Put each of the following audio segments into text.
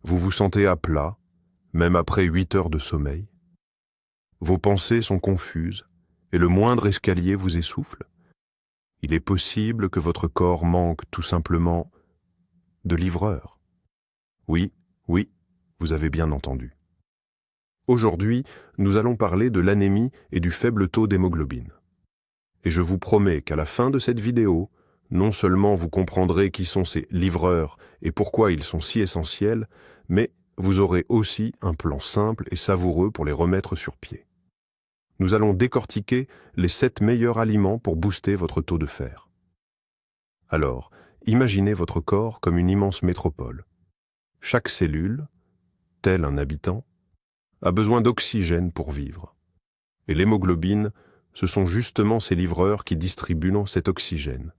Vous vous sentez à plat, même après 8 heures de sommeil. Vos pensées sont confuses et le moindre escalier vous essouffle. Il est possible que votre corps manque tout simplement de livreur. Oui, oui, vous avez bien entendu. Aujourd'hui, nous allons parler de l'anémie et du faible taux d'hémoglobine. Et je vous promets qu'à la fin de cette vidéo, non seulement vous comprendrez qui sont ces livreurs et pourquoi ils sont si essentiels, mais vous aurez aussi un plan simple et savoureux pour les remettre sur pied. Nous allons décortiquer les 7 meilleurs aliments pour booster votre taux de fer. Alors, imaginez votre corps comme une immense métropole. Chaque cellule, tel un habitant, a besoin d'oxygène pour vivre. Et l'hémoglobine, ce sont justement ces livreurs qui distribuent cet oxygène.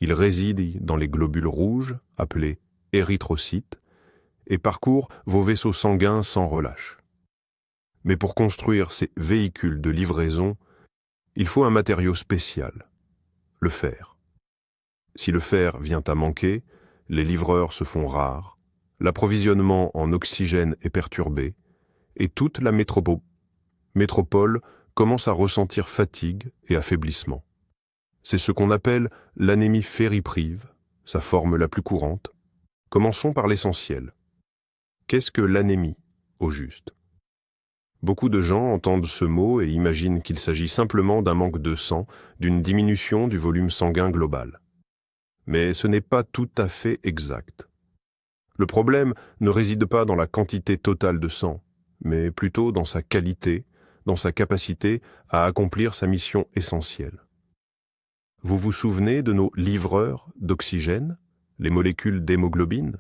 Ils résident dans les globules rouges, appelés érythrocytes, et parcourent vos vaisseaux sanguins sans relâche. Mais pour construire ces véhicules de livraison, il faut un matériau spécial, le fer. Si le fer vient à manquer, les livreurs se font rares, l'approvisionnement en oxygène est perturbé, et toute la métropole commence à ressentir fatigue et affaiblissement. C'est ce qu'on appelle l'anémie fériprive, sa forme la plus courante. Commençons par l'essentiel. Qu'est-ce que l'anémie, au juste? Beaucoup de gens entendent ce mot et imaginent qu'il s'agit simplement d'un manque de sang, d'une diminution du volume sanguin global. Mais ce n'est pas tout à fait exact. Le problème ne réside pas dans la quantité totale de sang, mais plutôt dans sa qualité, dans sa capacité à accomplir sa mission essentielle. Vous vous souvenez de nos livreurs d'oxygène, les molécules d'hémoglobine?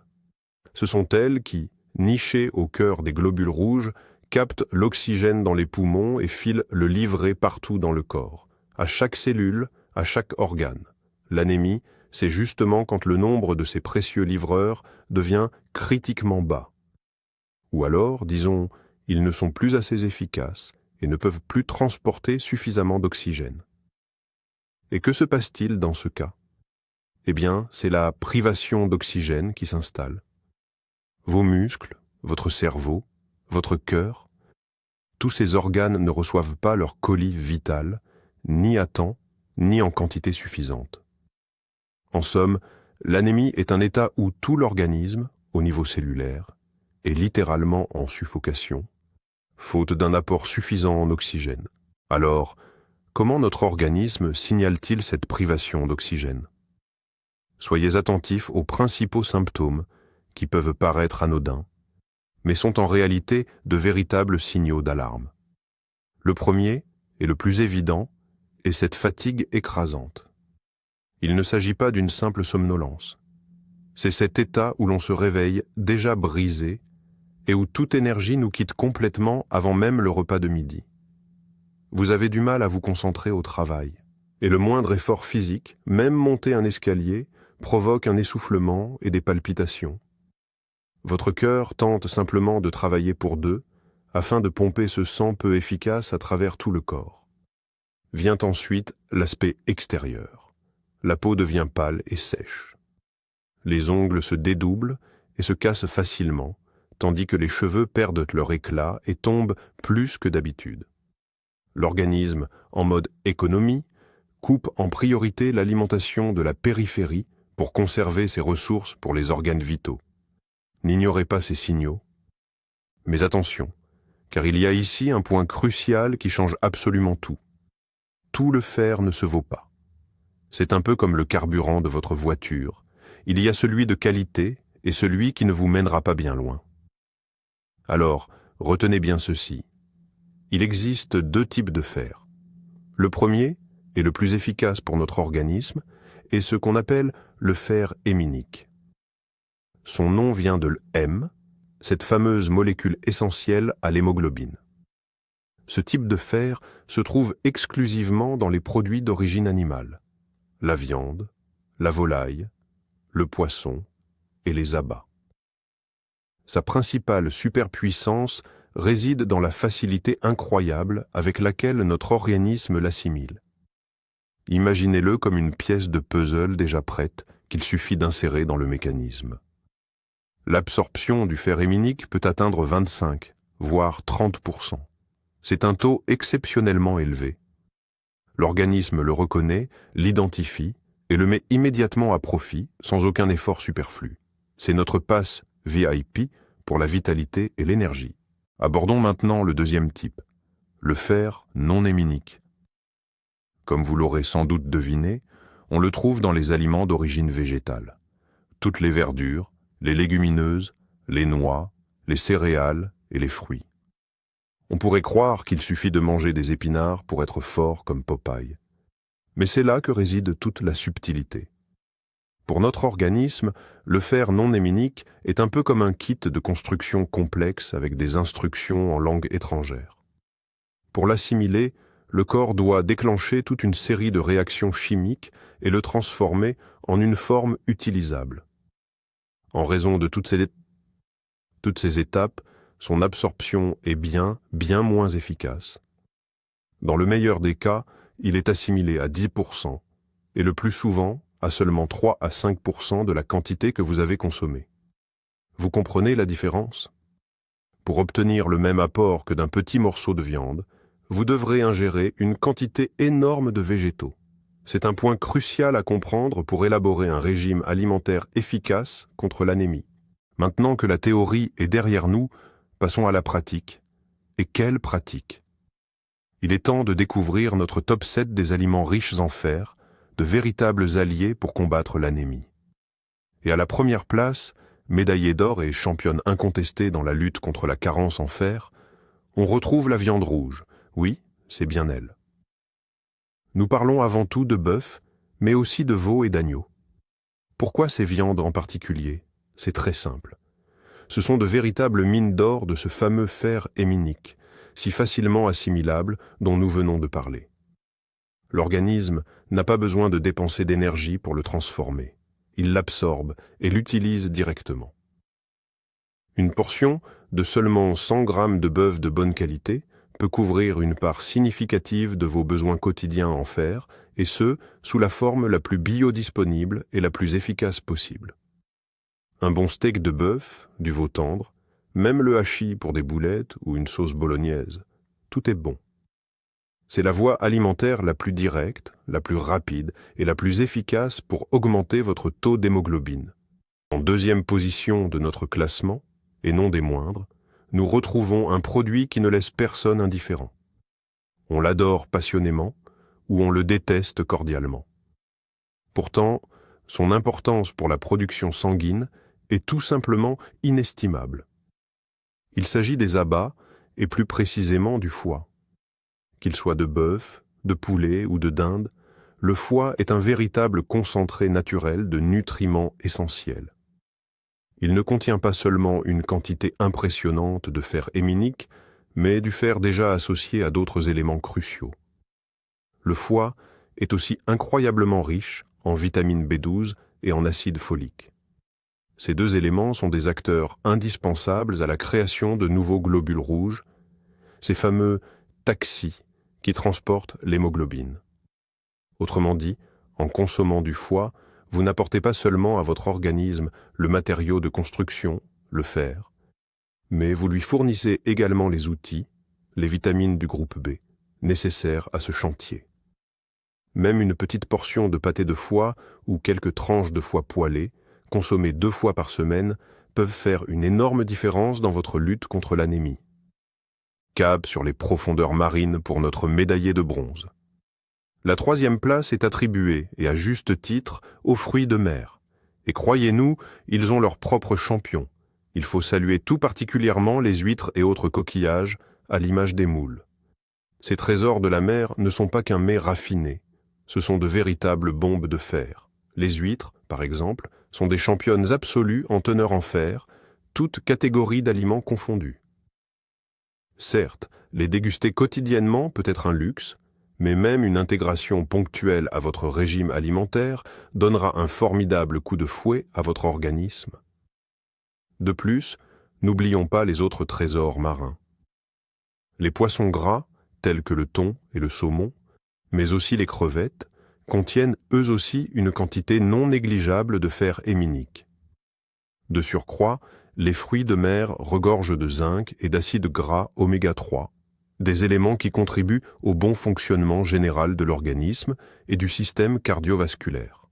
Ce sont elles qui, nichées au cœur des globules rouges, captent l'oxygène dans les poumons et filent le livret partout dans le corps, à chaque cellule, à chaque organe. L'anémie, c'est justement quand le nombre de ces précieux livreurs devient critiquement bas. Ou alors, disons, ils ne sont plus assez efficaces et ne peuvent plus transporter suffisamment d'oxygène. Et que se passe-t-il dans ce cas? Eh bien, c'est la privation d'oxygène qui s'installe. Vos muscles, votre cerveau, votre cœur, tous ces organes ne reçoivent pas leur colis vital, ni à temps, ni en quantité suffisante. En somme, l'anémie est un état où tout l'organisme, au niveau cellulaire, est littéralement en suffocation, faute d'un apport suffisant en oxygène. Alors, comment notre organisme signale-t-il cette privation d'oxygène? Soyez attentifs aux principaux symptômes qui peuvent paraître anodins, mais sont en réalité de véritables signaux d'alarme. Le premier, et le plus évident, est cette fatigue écrasante. Il ne s'agit pas d'une simple somnolence. C'est cet état où l'on se réveille déjà brisé et où toute énergie nous quitte complètement avant même le repas de midi. Vous avez du mal à vous concentrer au travail, et le moindre effort physique, même monter un escalier, provoque un essoufflement et des palpitations. Votre cœur tente simplement de travailler pour deux, afin de pomper ce sang peu efficace à travers tout le corps. Vient ensuite l'aspect extérieur. La peau devient pâle et sèche. Les ongles se dédoublent et se cassent facilement, tandis que les cheveux perdent leur éclat et tombent plus que d'habitude. L'organisme, en mode économie, coupe en priorité l'alimentation de la périphérie pour conserver ses ressources pour les organes vitaux. N'ignorez pas ces signaux. Mais attention, car il y a ici un point crucial qui change absolument tout. Tout le fer ne se vaut pas. C'est un peu comme le carburant de votre voiture. Il y a celui de qualité et celui qui ne vous mènera pas bien loin. Alors, retenez bien ceci. Il existe 2 types de fer. Le premier, et le plus efficace pour notre organisme, est ce qu'on appelle le fer héminique. Son nom vient de l'hème, cette fameuse molécule essentielle à l'hémoglobine. Ce type de fer se trouve exclusivement dans les produits d'origine animale. La viande, la volaille, le poisson et les abats. Sa principale superpuissance réside dans la facilité incroyable avec laquelle notre organisme l'assimile. Imaginez-le comme une pièce de puzzle déjà prête qu'il suffit d'insérer dans le mécanisme. L'absorption du fer héminique peut atteindre 25, voire 30%. C'est un taux exceptionnellement élevé. L'organisme le reconnaît, l'identifie et le met immédiatement à profit, sans aucun effort superflu. C'est notre passe VIP pour la vitalité et l'énergie. Abordons maintenant le deuxième type, le fer non héminique. Comme vous l'aurez sans doute deviné, on le trouve dans les aliments d'origine végétale. Toutes les verdures, les légumineuses, les noix, les céréales et les fruits. On pourrait croire qu'il suffit de manger des épinards pour être fort comme Popeye. Mais c'est là que réside toute la subtilité. Pour notre organisme, le fer non héminique est un peu comme un kit de construction complexe avec des instructions en langue étrangère. Pour l'assimiler, le corps doit déclencher toute une série de réactions chimiques et le transformer en une forme utilisable. En raison de toutes ces étapes, son absorption est bien moins efficace. Dans le meilleur des cas, il est assimilé à 10%, et le plus souvent à seulement 3 à 5% de la quantité que vous avez consommée. Vous comprenez la différence? Pour obtenir le même apport que d'un petit morceau de viande, vous devrez ingérer une quantité énorme de végétaux. C'est un point crucial à comprendre pour élaborer un régime alimentaire efficace contre l'anémie. Maintenant que la théorie est derrière nous, passons à la pratique. Et quelle pratique! Il est temps de découvrir notre top 7 des aliments riches en fer, de véritables alliés pour combattre l'anémie. Et à la première place, médaillée d'or et championne incontestée dans la lutte contre la carence en fer, on retrouve la viande rouge. Oui, c'est bien elle. Nous parlons avant tout de bœuf, mais aussi de veau et d'agneau. Pourquoi ces viandes en particulier? C'est très simple. Ce sont de véritables mines d'or de ce fameux fer héminique, si facilement assimilable dont nous venons de parler. L'organisme n'a pas besoin de dépenser d'énergie pour le transformer. Il l'absorbe et l'utilise directement. Une portion de seulement 100 grammes de bœuf de bonne qualité peut couvrir une part significative de vos besoins quotidiens en fer, et ce, sous la forme la plus biodisponible et la plus efficace possible. Un bon steak de bœuf, du veau tendre, même le hachis pour des boulettes ou une sauce bolognaise, tout est bon. C'est la voie alimentaire la plus directe, la plus rapide et la plus efficace pour augmenter votre taux d'hémoglobine. En deuxième position de notre classement, et non des moindres, nous retrouvons un produit qui ne laisse personne indifférent. On l'adore passionnément ou on le déteste cordialement. Pourtant, son importance pour la production sanguine est tout simplement inestimable. Il s'agit des abats, et plus précisément du foie. Qu'il soit de bœuf, de poulet ou de dinde, le foie est un véritable concentré naturel de nutriments essentiels. Il ne contient pas seulement une quantité impressionnante de fer héminique, mais du fer déjà associé à d'autres éléments cruciaux. Le foie est aussi incroyablement riche en vitamine B12 et en acide folique. Ces deux éléments sont des acteurs indispensables à la création de nouveaux globules rouges, ces fameux taxis qui transportent l'hémoglobine. Autrement dit, en consommant du foie, vous n'apportez pas seulement à votre organisme le matériau de construction, le fer, mais vous lui fournissez également les outils, les vitamines du groupe B, nécessaires à ce chantier. Même une petite portion de pâté de foie ou quelques tranches de foie poêlé, consommées 2 fois par semaine, peuvent faire une énorme différence dans votre lutte contre l'anémie. Cap sur les profondeurs marines pour notre médaillé de bronze. La 3e place est attribuée, et à juste titre, aux fruits de mer. Et croyez-nous, ils ont leur propre champion. Il faut saluer tout particulièrement les huîtres et autres coquillages, à l'image des moules. Ces trésors de la mer ne sont pas qu'un mets raffiné, ce sont de véritables bombes de fer. Les huîtres, par exemple, sont des championnes absolues en teneur en fer, toutes catégories d'aliments confondus. Certes, les déguster quotidiennement peut être un luxe, mais même une intégration ponctuelle à votre régime alimentaire donnera un formidable coup de fouet à votre organisme. De plus, n'oublions pas les autres trésors marins. Les poissons gras, tels que le thon et le saumon, mais aussi les crevettes, contiennent eux aussi une quantité non négligeable de fer héminique. De surcroît, les fruits de mer regorgent de zinc et d'acides gras oméga 3, des éléments qui contribuent au bon fonctionnement général de l'organisme et du système cardiovasculaire.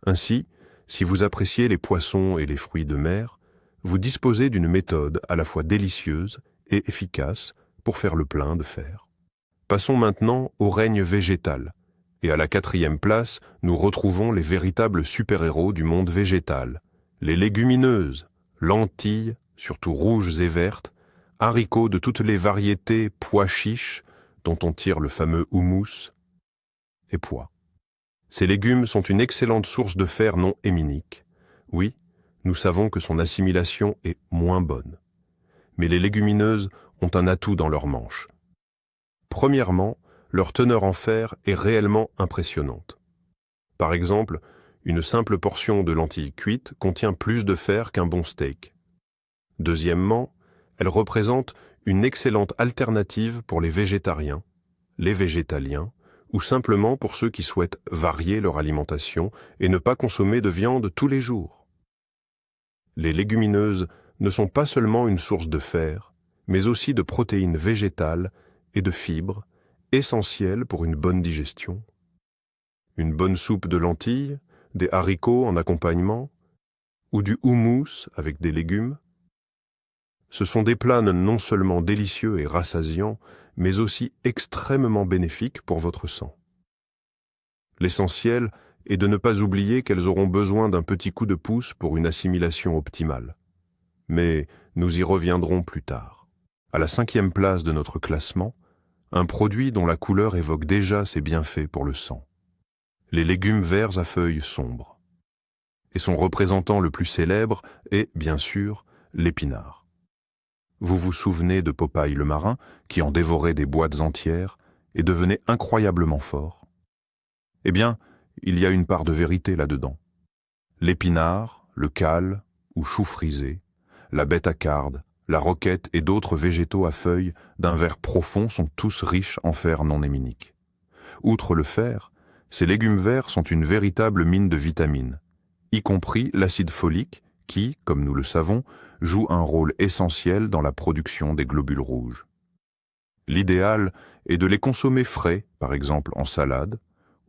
Ainsi, si vous appréciez les poissons et les fruits de mer, vous disposez d'une méthode à la fois délicieuse et efficace pour faire le plein de fer. Passons maintenant au règne végétal, et à la 4e place, nous retrouvons les véritables super-héros du monde végétal, les légumineuses, lentilles, surtout rouges et vertes, haricots de toutes les variétés, pois chiches, dont on tire le fameux houmous, et pois. Ces légumes sont une excellente source de fer non héminique. Oui, nous savons que son assimilation est moins bonne. Mais les légumineuses ont un atout dans leur manche. Premièrement, leur teneur en fer est réellement impressionnante. Par exemple, une simple portion de lentilles cuites contient plus de fer qu'un bon steak. Deuxièmement, elle représente une excellente alternative pour les végétariens, les végétaliens, ou simplement pour ceux qui souhaitent varier leur alimentation et ne pas consommer de viande tous les jours. Les légumineuses ne sont pas seulement une source de fer, mais aussi de protéines végétales et de fibres, essentielles pour une bonne digestion. Une bonne soupe de lentilles, des haricots en accompagnement, ou du houmous avec des légumes. Ce sont des plats non seulement délicieux et rassasiants, mais aussi extrêmement bénéfiques pour votre sang. L'essentiel est de ne pas oublier qu'elles auront besoin d'un petit coup de pouce pour une assimilation optimale. Mais nous y reviendrons plus tard. À la 5e place de notre classement, un produit dont la couleur évoque déjà ses bienfaits pour le sang. Les légumes verts à feuilles sombres. Et son représentant le plus célèbre est, bien sûr, l'épinard. Vous vous souvenez de Popeye le marin, qui en dévorait des boîtes entières et devenait incroyablement fort? Eh bien, il y a une part de vérité là-dedans. L'épinard, le cale ou chou frisé, la bête à carde, la roquette et d'autres végétaux à feuilles d'un vert profond sont tous riches en fer non héminique. Outre le fer, ces légumes verts sont une véritable mine de vitamines, y compris l'acide folique qui, comme nous le savons, joue un rôle essentiel dans la production des globules rouges. L'idéal est de les consommer frais, par exemple en salade,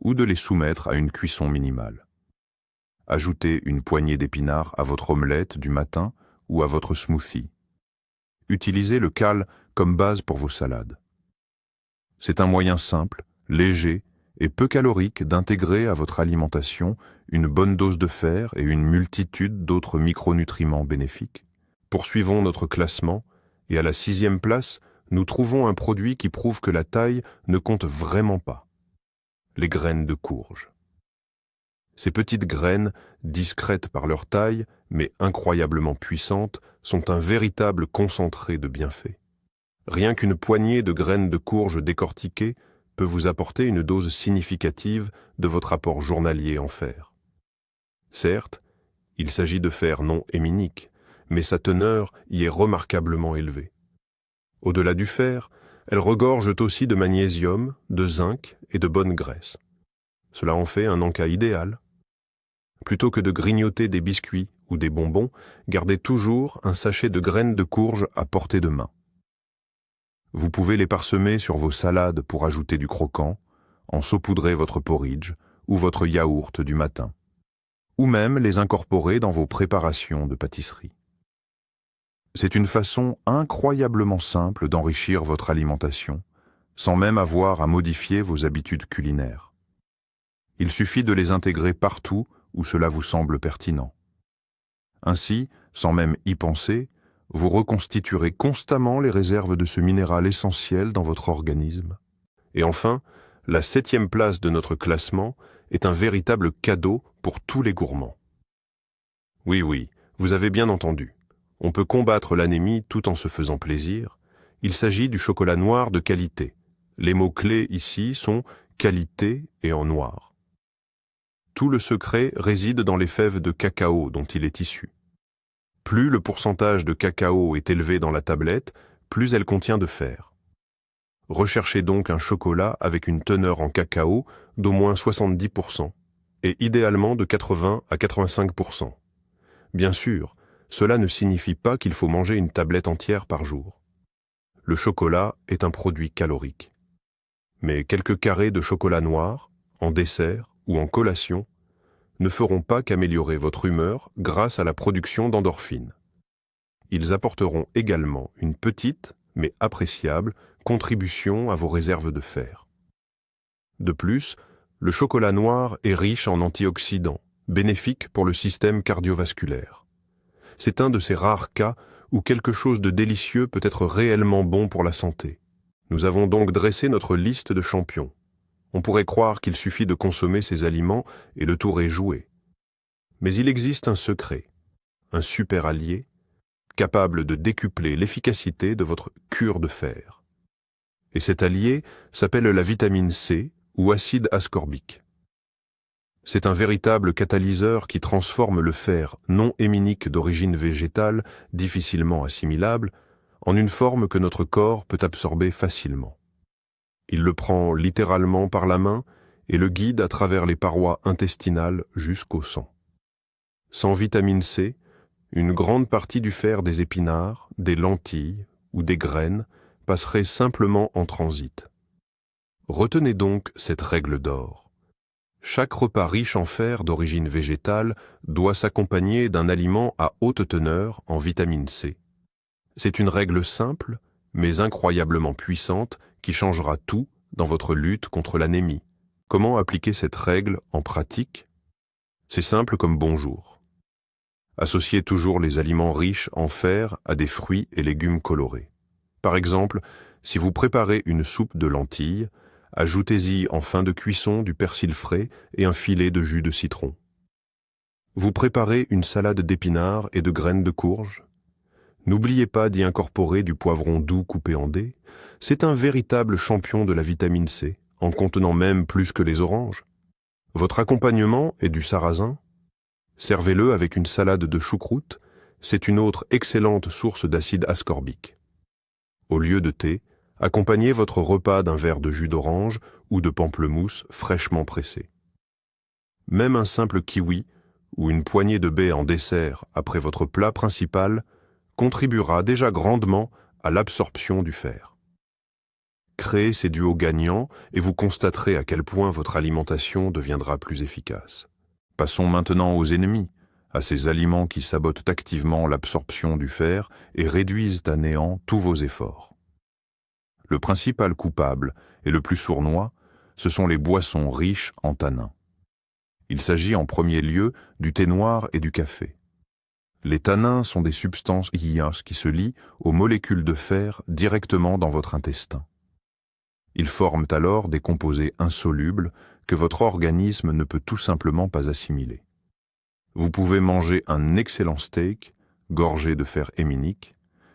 ou de les soumettre à une cuisson minimale. Ajoutez une poignée d'épinards à votre omelette du matin ou à votre smoothie. Utilisez le cale comme base pour vos salades. C'est un moyen simple, léger et peu calorique d'intégrer à votre alimentation une bonne dose de fer et une multitude d'autres micronutriments bénéfiques. Poursuivons notre classement et à la 6e place, nous trouvons un produit qui prouve que la taille ne compte vraiment pas. Les graines de courge. Ces petites graines, discrètes par leur taille, mais incroyablement puissantes, sont un véritable concentré de bienfaits. Rien qu'une poignée de graines de courge décortiquées peut vous apporter une dose significative de votre apport journalier en fer. Certes, il s'agit de fer non héminique, mais sa teneur y est remarquablement élevée. Au-delà du fer, elles regorgent aussi de magnésium, de zinc et de bonnes graisses. Cela en fait un encas idéal. Plutôt que de grignoter des biscuits ou des bonbons, gardez toujours un sachet de graines de courge à portée de main. Vous pouvez les parsemer sur vos salades pour ajouter du croquant, en saupoudrer votre porridge ou votre yaourt du matin, ou même les incorporer dans vos préparations de pâtisserie. C'est une façon incroyablement simple d'enrichir votre alimentation, sans même avoir à modifier vos habitudes culinaires. Il suffit de les intégrer partout où cela vous semble pertinent. Ainsi, sans même y penser, vous reconstituerez constamment les réserves de ce minéral essentiel dans votre organisme. Et enfin, la 7e place de notre classement est un véritable cadeau pour tous les gourmands. Oui, vous avez bien entendu. On peut combattre l'anémie tout en se faisant plaisir. Il s'agit du chocolat noir de qualité. Les mots-clés ici sont qualité et en noir. Tout le secret réside dans les fèves de cacao dont il est issu. Plus le pourcentage de cacao est élevé dans la tablette, plus elle contient de fer. Recherchez donc un chocolat avec une teneur en cacao d'au moins 70%, et idéalement de 80 à 85%. Bien sûr, cela ne signifie pas qu'il faut manger une tablette entière par jour. Le chocolat est un produit calorique. Mais quelques carrés de chocolat noir, en dessert ou en collation, ne feront pas qu'améliorer votre humeur grâce à la production d'endorphines. Ils apporteront également une petite, mais appréciable, contribution à vos réserves de fer. De plus, le chocolat noir est riche en antioxydants, bénéfiques pour le système cardiovasculaire. C'est un de ces rares cas où quelque chose de délicieux peut être réellement bon pour la santé. Nous avons donc dressé notre liste de champions. On pourrait croire qu'il suffit de consommer ces aliments et le tour est joué. Mais il existe un secret, un super allié, capable de décupler l'efficacité de votre cure de fer. Et cet allié s'appelle la vitamine C ou acide ascorbique. C'est un véritable catalyseur qui transforme le fer non héminique d'origine végétale, difficilement assimilable, en une forme que notre corps peut absorber facilement. Il le prend littéralement par la main et le guide à travers les parois intestinales jusqu'au sang. Sans vitamine C, une grande partie du fer des épinards, des lentilles ou des graines passerait simplement en transit. Retenez donc cette règle d'or. Chaque repas riche en fer d'origine végétale doit s'accompagner d'un aliment à haute teneur en vitamine C. C'est une règle simple, mais incroyablement puissante, qui changera tout dans votre lutte contre l'anémie. Comment appliquer cette règle en pratique? C'est simple comme bonjour. Associez toujours les aliments riches en fer à des fruits et légumes colorés. Par exemple, si vous préparez une soupe de lentilles, ajoutez-y en fin de cuisson du persil frais et un filet de jus de citron. Vous préparez une salade d'épinards et de graines de courge? N'oubliez pas d'y incorporer du poivron doux coupé en dés. C'est un véritable champion de la vitamine C, en contenant même plus que les oranges. Votre accompagnement est du sarrasin. Servez-le avec une salade de choucroute, c'est une autre excellente source d'acide ascorbique. Au lieu de thé, accompagnez votre repas d'un verre de jus d'orange ou de pamplemousse fraîchement pressé. Même un simple kiwi ou une poignée de baies en dessert après votre plat principal contribuera déjà grandement à l'absorption du fer. Créez ces duos gagnants et vous constaterez à quel point votre alimentation deviendra plus efficace. Passons maintenant aux ennemis, à ces aliments qui sabotent activement l'absorption du fer et réduisent à néant tous vos efforts. Le principal coupable et le plus sournois, ce sont les boissons riches en tanins. Il s'agit en premier lieu du thé noir et du café. Les tanins sont des substances qui se lient aux molécules de fer directement dans votre intestin. Ils forment alors des composés insolubles que votre organisme ne peut tout simplement pas assimiler. Vous pouvez manger un excellent steak, gorgé de fer héminique,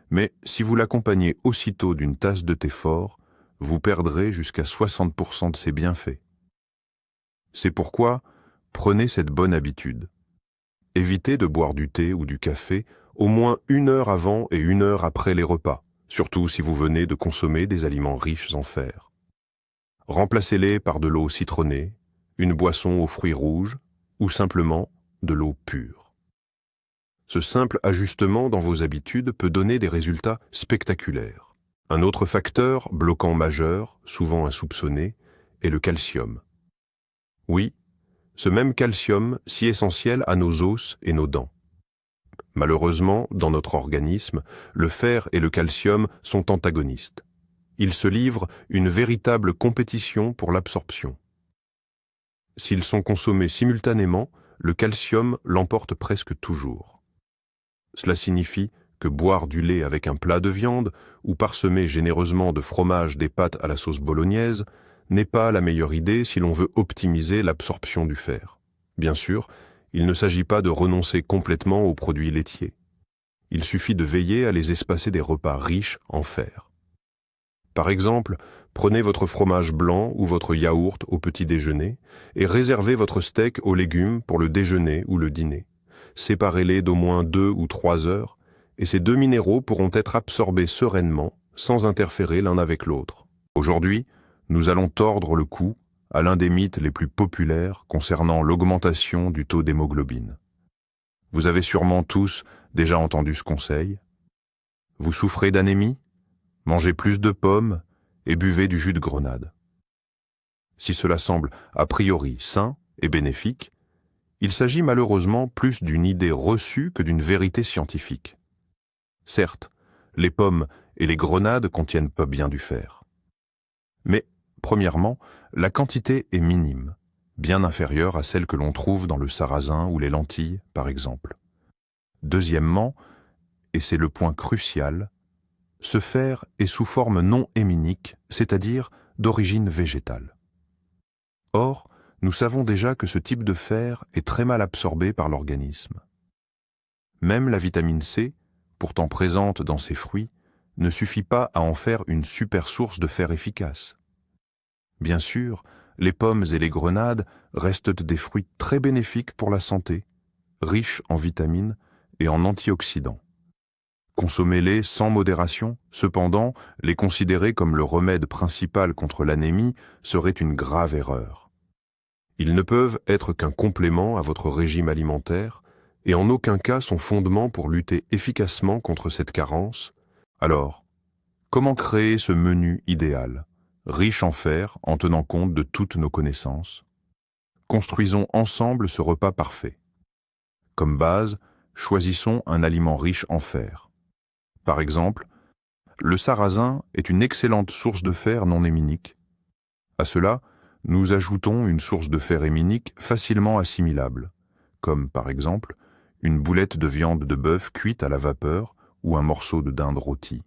mais si vous l'accompagnez aussitôt d'une tasse de thé fort, vous perdrez jusqu'à 60% de ses bienfaits. C'est pourquoi prenez cette bonne habitude. Évitez de boire du thé ou du café au moins 1 heure avant et 1 heure après les repas, surtout si vous venez de consommer des aliments riches en fer. Remplacez-les par de l'eau citronnée, une boisson aux fruits rouges ou simplement de l'eau pure. Ce simple ajustement dans vos habitudes peut donner des résultats spectaculaires. Un autre facteur bloquant majeur, souvent insoupçonné, est le calcium. Oui, ce même calcium si essentiel à nos os et nos dents. Malheureusement, dans notre organisme, le fer et le calcium sont antagonistes. Ils se livrent une véritable compétition pour l'absorption. S'ils sont consommés simultanément, le calcium l'emporte presque toujours. Cela signifie que boire du lait avec un plat de viande ou parsemer généreusement de fromage des pâtes à la sauce bolognaise n'est pas la meilleure idée si l'on veut optimiser l'absorption du fer. Bien sûr, il ne s'agit pas de renoncer complètement aux produits laitiers. Il suffit de veiller à les espacer des repas riches en fer. Par exemple, prenez votre fromage blanc ou votre yaourt au petit déjeuner et réservez votre steak aux légumes pour le déjeuner ou le dîner. Séparez-les d'au moins 2 ou 3 heures et ces 2 minéraux pourront être absorbés sereinement sans interférer l'un avec l'autre. Aujourd'hui, nous allons tordre le cou à l'un des mythes les plus populaires concernant l'augmentation du taux d'hémoglobine. Vous avez sûrement tous déjà entendu ce conseil. Vous souffrez d'anémie? Mangez plus de pommes et buvez du jus de grenade. Si cela semble a priori sain et bénéfique, il s'agit malheureusement plus d'une idée reçue que d'une vérité scientifique. Certes, les pommes et les grenades contiennent pas bien du fer. Mais, premièrement, la quantité est minime, bien inférieure à celle que l'on trouve dans le sarrasin ou les lentilles, par exemple. Deuxièmement, et c'est le point crucial, ce fer est sous forme non héminique, c'est-à-dire d'origine végétale. Or, nous savons déjà que ce type de fer est très mal absorbé par l'organisme. Même la vitamine C, pourtant présente dans ces fruits, ne suffit pas à en faire une super source de fer efficace. Bien sûr, les pommes et les grenades restent des fruits très bénéfiques pour la santé, riches en vitamines et en antioxydants. Consommez-les sans modération, cependant, les considérer comme le remède principal contre l'anémie serait une grave erreur. Ils ne peuvent être qu'un complément à votre régime alimentaire et en aucun cas son fondement pour lutter efficacement contre cette carence. Alors, comment créer ce menu idéal, riche en fer en tenant compte de toutes nos connaissances? Construisons ensemble ce repas parfait. Comme base, choisissons un aliment riche en fer. Par exemple, le sarrasin est une excellente source de fer non héminique. À cela, nous ajoutons une source de fer héminique facilement assimilable, comme par exemple une boulette de viande de bœuf cuite à la vapeur ou un morceau de dinde rôti.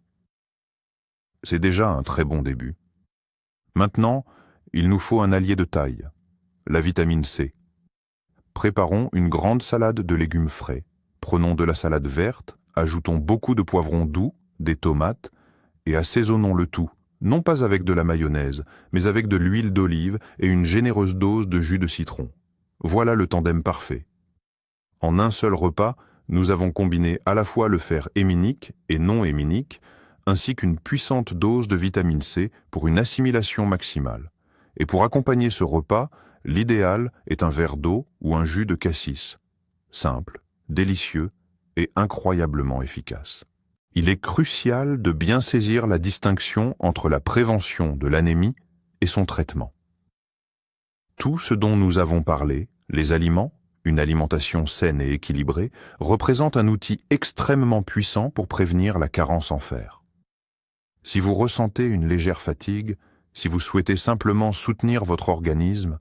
C'est déjà un très bon début. Maintenant, il nous faut un allié de taille, la vitamine C. Préparons une grande salade de légumes frais. Prenons de la salade verte, ajoutons beaucoup de poivrons doux, des tomates, et assaisonnons le tout, non pas avec de la mayonnaise, mais avec de l'huile d'olive et une généreuse dose de jus de citron. Voilà le tandem parfait. En un seul repas, nous avons combiné à la fois le fer héminique et non héminique, ainsi qu'une puissante dose de vitamine C pour une assimilation maximale. Et pour accompagner ce repas, l'idéal est un verre d'eau ou un jus de cassis. Simple, délicieux et incroyablement efficace. Il est crucial de bien saisir la distinction entre la prévention de l'anémie et son traitement. Tout ce dont nous avons parlé, les aliments, une alimentation saine et équilibrée, représente un outil extrêmement puissant pour prévenir la carence en fer. Si vous ressentez une légère fatigue, si vous souhaitez simplement soutenir votre organisme,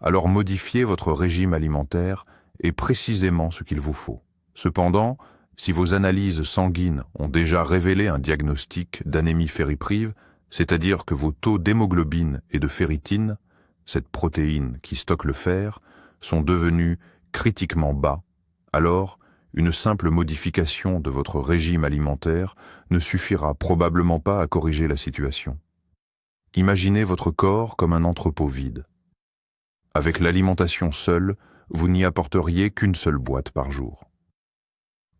alors modifiez votre régime alimentaire et précisément ce qu'il vous faut. Cependant, si vos analyses sanguines ont déjà révélé un diagnostic d'anémie ferriprive, c'est-à-dire que vos taux d'hémoglobine et de ferritine, cette protéine qui stocke le fer, sont devenus critiquement bas, alors une simple modification de votre régime alimentaire ne suffira probablement pas à corriger la situation. Imaginez votre corps comme un entrepôt vide. Avec l'alimentation seule, vous n'y apporteriez qu'une seule boîte par jour.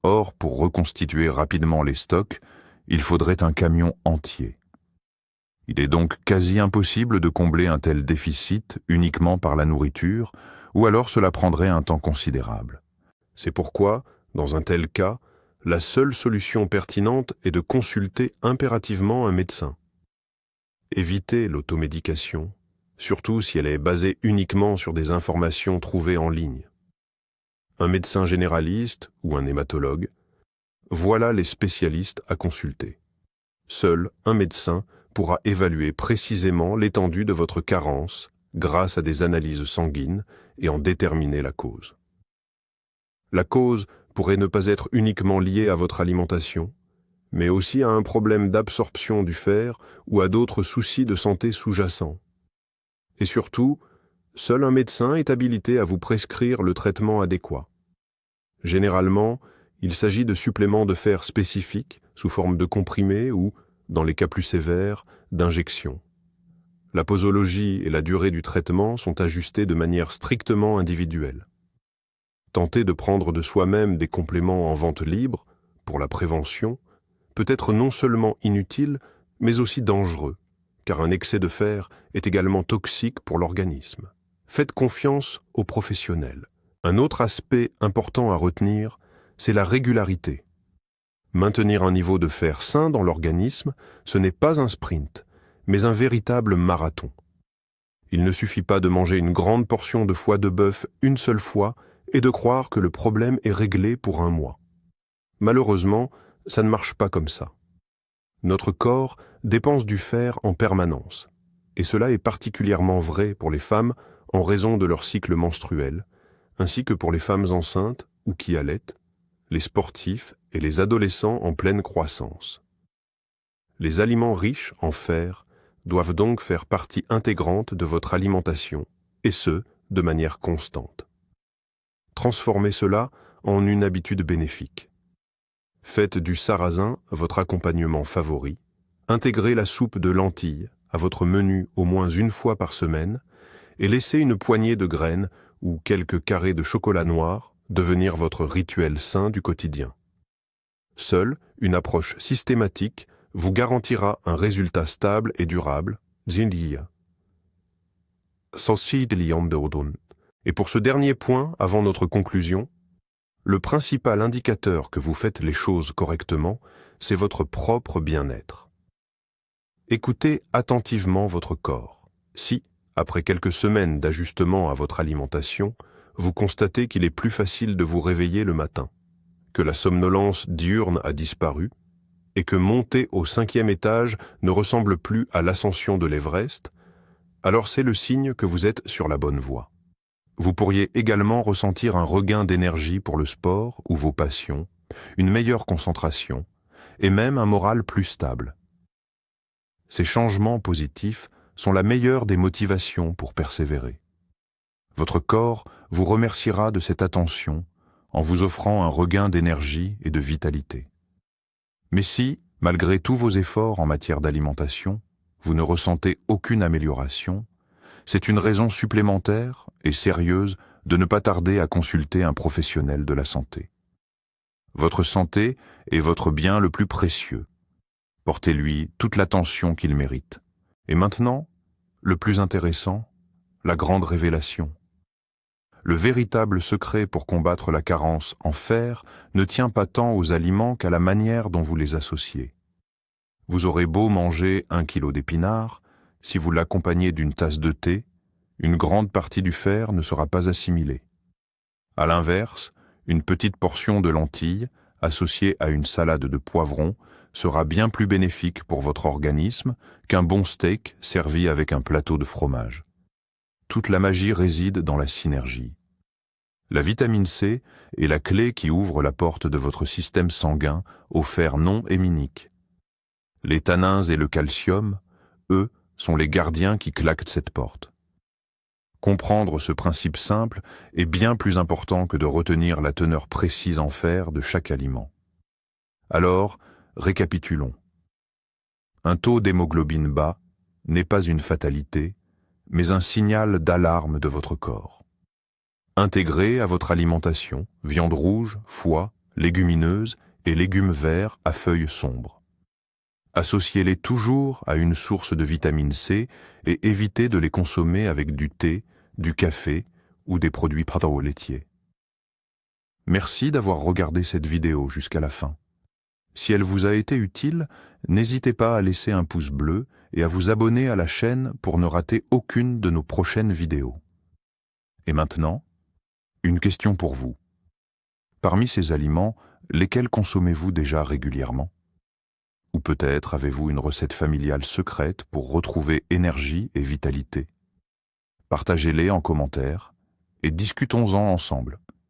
Or, pour reconstituer rapidement les stocks, il faudrait un camion entier. Il est donc quasi impossible de combler un tel déficit uniquement par la nourriture, ou alors cela prendrait un temps considérable. C'est pourquoi, dans un tel cas, la seule solution pertinente est de consulter impérativement un médecin. Évitez l'automédication, surtout si elle est basée uniquement sur des informations trouvées en ligne. Un médecin généraliste ou un hématologue, voilà les spécialistes à consulter. Seul un médecin pourra évaluer précisément l'étendue de votre carence grâce à des analyses sanguines et en déterminer la cause. La cause pourrait ne pas être uniquement liée à votre alimentation, mais aussi à un problème d'absorption du fer ou à d'autres soucis de santé sous-jacents. Et surtout, seul un médecin est habilité à vous prescrire le traitement adéquat. Généralement, il s'agit de suppléments de fer spécifiques sous forme de comprimés ou, dans les cas plus sévères, d'injections. La posologie et la durée du traitement sont ajustées de manière strictement individuelle. Tenter de prendre de soi-même des compléments en vente libre, pour la prévention, peut être non seulement inutile, mais aussi dangereux, car un excès de fer est également toxique pour l'organisme. Faites confiance aux professionnels. Un autre aspect important à retenir, c'est la régularité. Maintenir un niveau de fer sain dans l'organisme, ce n'est pas un sprint, mais un véritable marathon. Il ne suffit pas de manger une grande portion de foie de bœuf une seule fois et de croire que le problème est réglé pour un mois. Malheureusement, ça ne marche pas comme ça. Notre corps dépense du fer en permanence, et cela est particulièrement vrai pour les femmes en raison de leur cycle menstruel, ainsi que pour les femmes enceintes ou qui allaitent, les sportifs et les adolescents en pleine croissance. Les aliments riches en fer doivent donc faire partie intégrante de votre alimentation, et ce, de manière constante. Transformez cela en une habitude bénéfique. Faites du sarrasin votre accompagnement favori, intégrez la soupe de lentilles à votre menu au moins une fois par semaine et laissez une poignée de graines ou quelques carrés de chocolat noir devenir votre rituel sain du quotidien. Seule une approche systématique vous garantira un résultat stable et durable. Et pour ce dernier point, avant notre conclusion, le principal indicateur que vous faites les choses correctement, c'est votre propre bien-être. Écoutez attentivement votre corps. Si, après quelques semaines d'ajustement à votre alimentation, vous constatez qu'il est plus facile de vous réveiller le matin, que la somnolence diurne a disparu, et que monter au 5e étage ne ressemble plus à l'ascension de l'Everest, alors c'est le signe que vous êtes sur la bonne voie. Vous pourriez également ressentir un regain d'énergie pour le sport ou vos passions, une meilleure concentration, et même un moral plus stable. Ces changements positifs sont la meilleure des motivations pour persévérer. Votre corps vous remerciera de cette attention en vous offrant un regain d'énergie et de vitalité. Mais si, malgré tous vos efforts en matière d'alimentation, vous ne ressentez aucune amélioration, c'est une raison supplémentaire et sérieuse de ne pas tarder à consulter un professionnel de la santé. Votre santé est votre bien le plus précieux. Portez-lui toute l'attention qu'il mérite. Et maintenant, le plus intéressant, la grande révélation. Le véritable secret pour combattre la carence en fer ne tient pas tant aux aliments qu'à la manière dont vous les associez. Vous aurez beau manger 1 kilo d'épinards, si vous l'accompagnez d'une tasse de thé, une grande partie du fer ne sera pas assimilée. À l'inverse, une petite portion de lentilles, associée à une salade de poivrons, sera bien plus bénéfique pour votre organisme qu'un bon steak servi avec un plateau de fromage. Toute la magie réside dans la synergie. La vitamine C est la clé qui ouvre la porte de votre système sanguin au fer non héminique. Les tanins et le calcium, eux, sont les gardiens qui claquent cette porte. Comprendre ce principe simple est bien plus important que de retenir la teneur précise en fer de chaque aliment. Alors, récapitulons. Un taux d'hémoglobine bas n'est pas une fatalité, mais un signal d'alarme de votre corps. Intégrez à votre alimentation viande rouge, foie, légumineuses et légumes verts à feuilles sombres. Associez-les toujours à une source de vitamine C et évitez de les consommer avec du thé, du café ou des produits laitiers. Merci d'avoir regardé cette vidéo jusqu'à la fin. Si elle vous a été utile, n'hésitez pas à laisser un pouce bleu et à vous abonner à la chaîne pour ne rater aucune de nos prochaines vidéos. Et maintenant, une question pour vous. Parmi ces aliments, lesquels consommez-vous déjà régulièrement? Ou peut-être avez-vous une recette familiale secrète pour retrouver énergie et vitalité? Partagez-les en commentaire et discutons-en ensemble.